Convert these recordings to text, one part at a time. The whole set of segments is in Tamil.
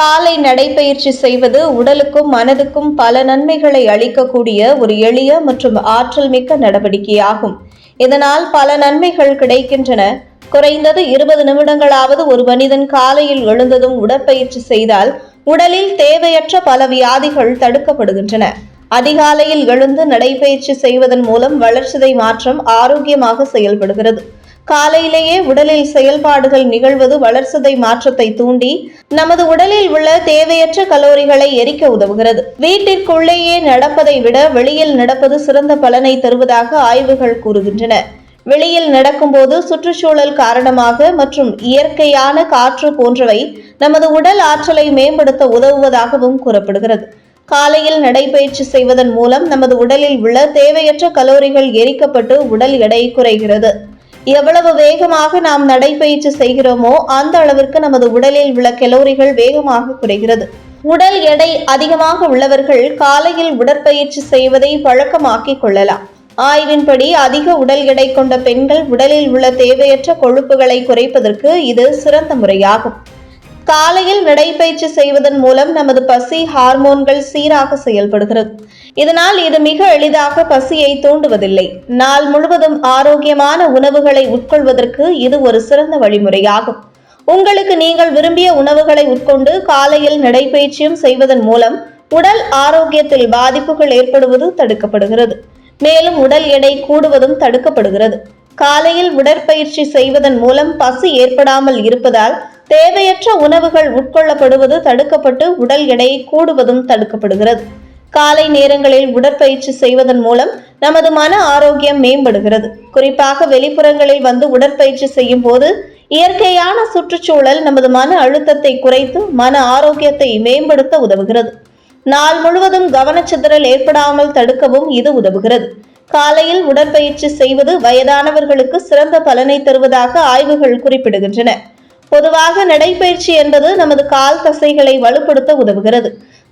காலை நடைபயிற்சி செய்வது உடலுக்கும் மனதுக்கும் பல நன்மைகளை அளிக்கக்கூடிய ஒரு எளிய மற்றும் ஆற்றல் மிக்க நடவடிக்கையாகும். இதனால் பல நன்மைகள் கிடைக்கின்றன. குறைந்தது 20 நிமிடங்களாவது ஒரு மனிதன் காலையில் எழுந்ததும் உடற்பயிற்சி செய்தால் உடலில் தேவையற்ற பல வியாதிகள் தடுக்கப்படுகின்றன. அதிகாலையில் எழுந்து நடைபயிற்சி செய்வதன் மூலம் வளர்சிதை மாற்றம் ஆரோக்கியமாக செயல்படுகிறது. காலையிலேயே உடலில் செயல்பாடுகள் நிகழ்வது வளர்சிதை மாற்றத்தை தூண்டி நமது உடலில் உள்ள தேவையற்ற கலோரிகளை எரிக்க உதவுகிறது. வீட்டிற்குள்ளேயே நடப்பதை விட வெளியில் நடப்பது சிறந்த பலனை தருவதாக ஆய்வுகள் கூறுகின்றன. வெளியில் நடக்கும்போது சுற்றுச்சூழல் காரணமாக மற்றும் இயற்கையான காற்று போன்றவை நமது உடல் ஆற்றலை மேம்படுத்த உதவுவதாகவும் கூறப்படுகிறது. காலையில் நடைபயிற்சி செய்வதன் மூலம் நமது உடலில் உள்ள தேவையற்ற கலோரிகள் எரிக்கப்பட்டு உடல் எடை குறைகிறது. எவ்வளவு வேகமாக நாம் நடைபயிற்சி செய்கிறோமோ அந்த அளவிற்கு நமது உடலில் உள்ள கலோரிகள் வேகமாக குறைகிறது. உடல் எடை அதிகமாக உள்ளவர்கள் காலையில் உடற்பயிற்சி செய்வதை பழக்கமாக்கிக் கொள்ளலாம். ஆய்வின்படி அதிக உடல் எடை கொண்ட பெண்கள் உடலில் உள்ள தேவையற்ற கொழுப்புகளை குறைப்பதற்கு இது சிறந்த முறையாகும். காலையில் நடைபயிற்சி செய்வதன் மூலம் நமது பசி ஹார்மோன்கள் சீராக செயல்படுகிறது. இதனால் இது மிக எளிதாக பசியை தூண்டுவதில்லை. நாள் முழுவதும் ஆரோக்கியமான உணவுகளை உட்கொள்வதற்கு இது ஒரு சிறந்த வழிமுறையாகும். உங்களுக்கு நீங்கள் விரும்பிய உணவுகளை உட்கொண்டு காலையில் நடைபயிற்சியும் செய்வதன் மூலம் உடல் ஆரோக்கியத்தில் பாதிப்புகள் ஏற்படுவது தடுக்கப்படுகிறது. மேலும் உடல் எடை கூடுவதும் தடுக்கப்படுகிறது. காலையில் உடற்பயிற்சி செய்வதன் மூலம் பசி ஏற்படாமல் இருப்பதால் தேவையற்ற உணவுகள் உட்கொள்ளப்படுவது தடுக்கப்பட்டு உடல் எடை கூடுவதும் தடுக்கப்படுகிறது. காலை நேரங்களில் உடற்பயிற்சி செய்வதன் மூலம் நமது மன ஆரோக்கியம் மேம்படுகிறது. குறிப்பாக வெளிப்புறங்களில் வந்து உடற்பயிற்சி செய்யும் போது இயற்கையான சுற்றுச்சூழல் நமது மன அழுத்தத்தை குறைத்து மன ஆரோக்கியத்தை மேம்படுத்த உதவுகிறது. நாள் முழுவதும் கவனச்சிதறல் ஏற்படாமல் தடுக்கவும் இது உதவுகிறது. காலையில் உடற்பயிற்சி செய்வது வயதானவர்களுக்கு சிறந்த பலனை தருவதாக ஆய்வுகள் குறிப்பிடுகின்றன. பொதுவாக நடைபயிற்சி என்பது நமது கால் தசைகளை வலுப்படுத்த உதவுகிறது.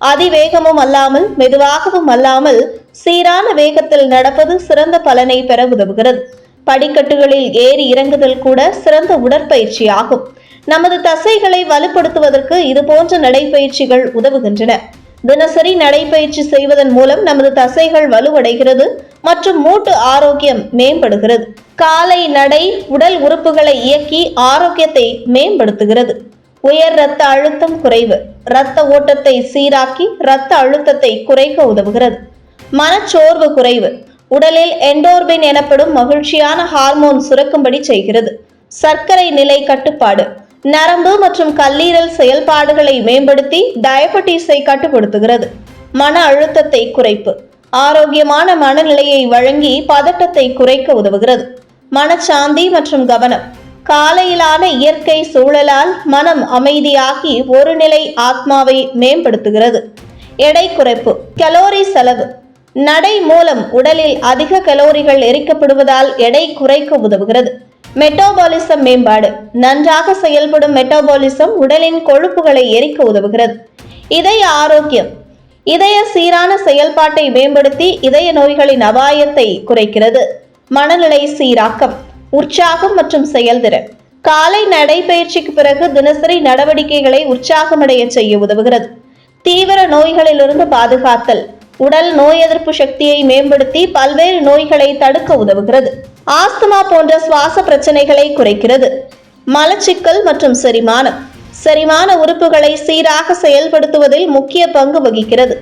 அதிவேகமும் அல்லாமல் மெதுவாகவும் அல்லாமல் சீரான வேகத்தில் நடப்பது சிறந்த பலனை பெற உதவுகிறது. படிக்கட்டுகளில் ஏறி இறங்குதல் கூட சிறந்த உடற்பயிற்சி ஆகும். நமது தசைகளை வலுப்படுத்துவதற்கு இது போன்ற நடைபயிற்சிகள் உதவுகின்றன. தினசரி நடைபயிற்சி செய்வதன் மூலம் நமது தசைகள் வலுவடைகிறது மற்றும் மூட்டு ஆரோக்கியம் மேம்படுகிறது. காலை நடை உடல் உறுப்புகளை இயக்கி ஆரோக்கியத்தை மேம்படுத்துகிறது. உயர் இரத்த அழுத்தம் குறைவு இரத்த ஓட்டத்தை சீராக்கி இரத்த அழுத்தத்தை குறைக்க உதவுகிறது. மனச்சோர்வு குறைவு உடலில் எண்டோர்பின் எனப்படும் மகிழ்ச்சியான ஹார்மோன் சுரக்கும்படி செய்கிறது. சர்க்கரை நிலை கட்டுப்பாடு நரம்பு மற்றும் கல்லீரல் செயல்பாடுகளை மேம்படுத்தி டயபெட்டிஸை கட்டுப்படுத்துகிறது. மன அழுத்தத்தை குறைப்பு ஆரோக்கியமான மனநிலையை வழங்கி பதட்டத்தை குறைக்க உதவுகிறது. மனச்சாந்தி மற்றும் கவனம் காலையிலான இயற்கை சூழலால் மனம் அமைதியாகி ஒரு நிலை ஆத்மாவை மேம்படுத்துகிறது. எடை குறைப்பு கலோரி செலவு நடை மூலம் உடலில் அதிக கலோரிகள் எரிக்கப்படுவதால் எடை குறைக்க உதவுகிறது. மெட்டாபாலிசம் மேம்பாடு நன்றாக செயல்படும் மெட்டாபாலிசம் உடலின் கொழுப்புகளை எரிக்க உதவுகிறது. இதய ஆரோக்கியம் இதய சீரான செயல்பாட்டை மேம்படுத்தி இதய நோய்களின் அபாயத்தை குறைக்கிறது. மனநிலை சீராக்கம் உற்சாகம் மற்றும் செயல்திறன் காலை நடைபயிற்சிக்கு பிறகு தினசரி நடவடிக்கைகளை உற்சாகமடைய செய்ய உதவுகிறது. தீவிர நோய்களிலிருந்து பாதுகாத்தல் உடல் நோய் எதிர்ப்பு சக்தியை மேம்படுத்தி பல்வேறு நோய்களை தடுக்க உதவுகிறது. ஆஸ்துமா போன்ற சுவாச பிரச்சனைகளை குறைக்கிறது. மலச்சிக்கல் மற்றும் செரிமான உறுப்புகளை சீராக செயல்படுத்துவதில் முக்கிய பங்கு வகிக்கிறது.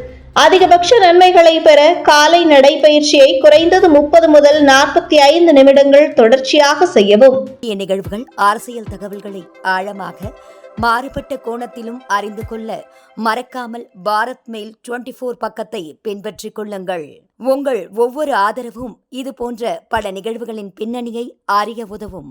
அதிகபட்ச நன்மைகளை பெற காலை நடைபயிற்சியை குறைந்தது 30 முதல் 45 நிமிடங்கள் தொடர்ச்சியாக செய்யவும். நிகழ்வுகள் அரசியல் தகவல்களை ஆழமாக மாறுபட்ட கோணத்திலும் அறிந்து கொள்ள மறக்காமல் பாரத் மெயில் 24 பக்கத்தை பின்பற்றிக் கொள்ளுங்கள். உங்கள் ஒவ்வொரு ஆதரவும் இது போன்ற பல நிகழ்வுகளின் பின்னணியை அறிய உதவும்.